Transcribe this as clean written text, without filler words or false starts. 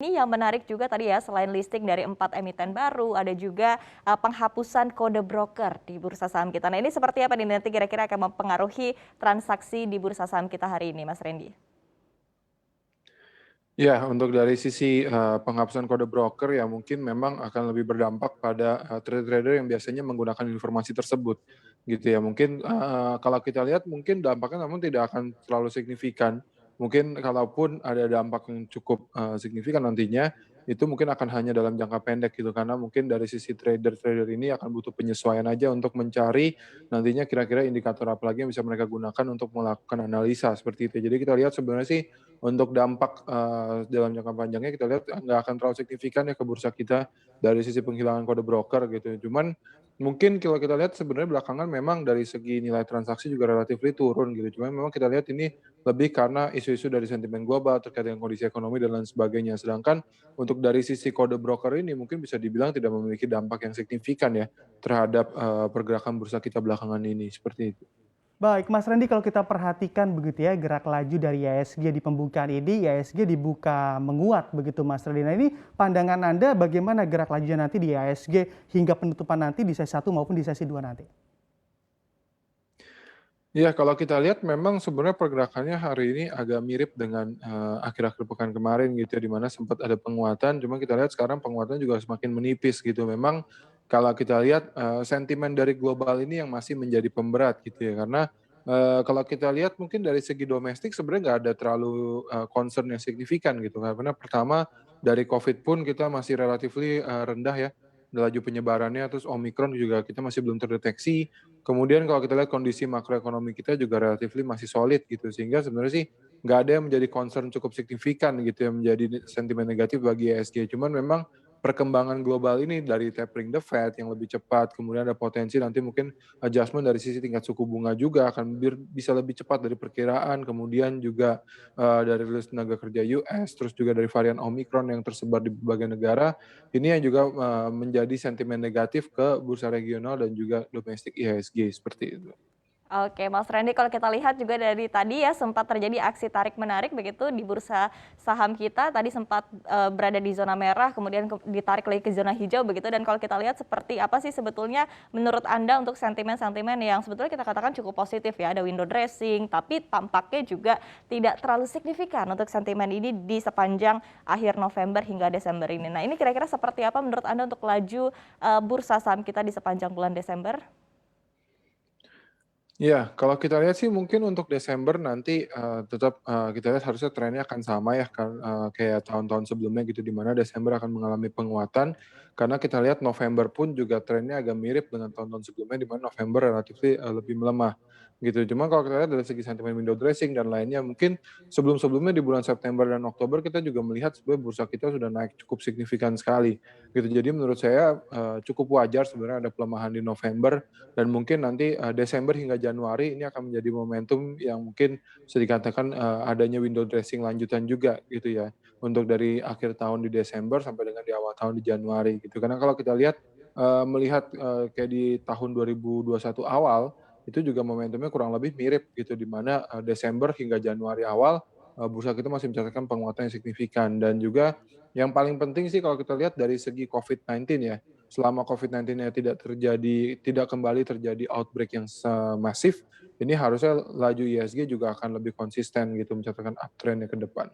Ini yang menarik juga tadi ya, selain listing dari 4 emiten baru, ada juga penghapusan kode broker di bursa saham kita. Nah, ini seperti apa nih nanti kira-kira akan mempengaruhi transaksi di bursa saham kita hari ini, Mas Rendy? Ya, untuk dari sisi, penghapusan kode broker ya mungkin memang akan lebih berdampak pada, trader-trader yang biasanya menggunakan informasi tersebut, gitu ya. Mungkin, kalau kita lihat mungkin dampaknya namun tidak akan terlalu signifikan. Mungkin kalaupun ada dampak yang cukup, signifikan nantinya, itu mungkin akan hanya dalam jangka pendek gitu, karena mungkin dari sisi trader-trader ini akan butuh penyesuaian aja untuk mencari nantinya kira-kira indikator apa lagi yang bisa mereka gunakan untuk melakukan analisa, seperti itu. Jadi kita lihat sebenarnya sih untuk dampak, dalam jangka panjangnya kita lihat nggak akan terlalu signifikan ya ke bursa kita dari sisi penghilangan kode broker gitu. Cuman mungkin kalau kita lihat sebenarnya belakangan memang dari segi nilai transaksi juga relatifly turun gitu. Cuman memang kita lihat ini lebih karena isu-isu dari sentimen global terkait dengan kondisi ekonomi dan lain sebagainya. Sedangkan untuk dari sisi kode broker ini mungkin bisa dibilang tidak memiliki dampak yang signifikan ya terhadap, pergerakan bursa kita belakangan ini, seperti itu. Baik, Mas Rendy, kalau kita perhatikan begitu ya gerak laju dari IHSG di pembukaan ini, IHSG dibuka menguat begitu Mas Rendy. Nah ini pandangan Anda bagaimana gerak lajunya nanti di IHSG hingga penutupan nanti di sesi 1 maupun di sesi 2 nanti? Iya, kalau kita lihat memang sebenarnya pergerakannya hari ini agak mirip dengan, akhir-akhir pekan kemarin gitu ya, di mana sempat ada penguatan, cuma kita lihat sekarang penguatannya juga semakin menipis gitu. Memang kalau kita lihat, sentimen dari global ini yang masih menjadi pemberat gitu ya, karena, kalau kita lihat mungkin dari segi domestik sebenarnya nggak ada terlalu, concern yang signifikan gitu, karena pertama dari Covid pun kita masih relatifly, rendah ya, laju penyebarannya, terus Omikron juga kita masih belum terdeteksi. Kemudian kalau kita lihat kondisi makroekonomi kita juga relatifly masih solid gitu, sehingga sebenarnya sih nggak ada yang menjadi concern cukup signifikan gitu yang menjadi sentimen negatif bagi IHSG. Cuman memang perkembangan global ini dari tapering the Fed yang lebih cepat, kemudian ada potensi nanti mungkin adjustment dari sisi tingkat suku bunga juga akan bisa lebih cepat dari perkiraan, kemudian juga, dari rilis tenaga kerja US, terus juga dari varian Omikron yang tersebar di berbagai negara, ini yang juga, menjadi sentimen negatif ke bursa regional dan juga domestik IHSG, seperti itu. Oke, Mas Rendy, kalau kita lihat juga dari tadi ya sempat terjadi aksi tarik-menarik begitu di bursa saham kita, tadi sempat, berada di zona merah kemudian ditarik lagi ke zona hijau begitu dan kalau kita lihat seperti apa sih sebetulnya menurut Anda untuk sentimen-sentimen yang sebetulnya kita katakan cukup positif ya, ada window dressing, tapi tampaknya juga tidak terlalu signifikan untuk sentimen ini di sepanjang akhir November hingga Desember ini. Nah, ini kira-kira seperti apa menurut Anda untuk laju, bursa saham kita di sepanjang bulan Desember? Iya, kalau kita lihat sih mungkin untuk Desember nanti, tetap, kita lihat harusnya trennya akan sama ya kan, kayak tahun-tahun sebelumnya gitu, di mana Desember akan mengalami penguatan, karena kita lihat November pun juga trennya agak mirip dengan tahun-tahun sebelumnya, di mana November relatif lebih melemah, gitu. Cuma kalau kita lihat dari segi sentimen window dressing dan lainnya, mungkin sebelum-sebelumnya di bulan September dan Oktober kita juga melihat sebenarnya bursa kita sudah naik cukup signifikan sekali, gitu. Jadi menurut saya, cukup wajar sebenarnya ada pelemahan di November dan mungkin nanti, Desember hingga Januari ini akan menjadi momentum yang mungkin bisa dikatakan, adanya window dressing lanjutan juga gitu ya, untuk dari akhir tahun di Desember sampai dengan di awal tahun di Januari gitu. Karena kalau kita lihat, melihat, kayak di tahun 2021 awal, itu juga momentumnya kurang lebih mirip gitu, di mana, Desember hingga Januari awal, bursa kita masih mencatatkan penguatan yang signifikan dan juga yang paling penting sih kalau kita lihat dari segi COVID-19 ya, selama COVID-19-nya tidak kembali terjadi outbreak yang masif, ini harusnya laju IHSG juga akan lebih konsisten gitu mencatatkan uptrend-nya ke depan.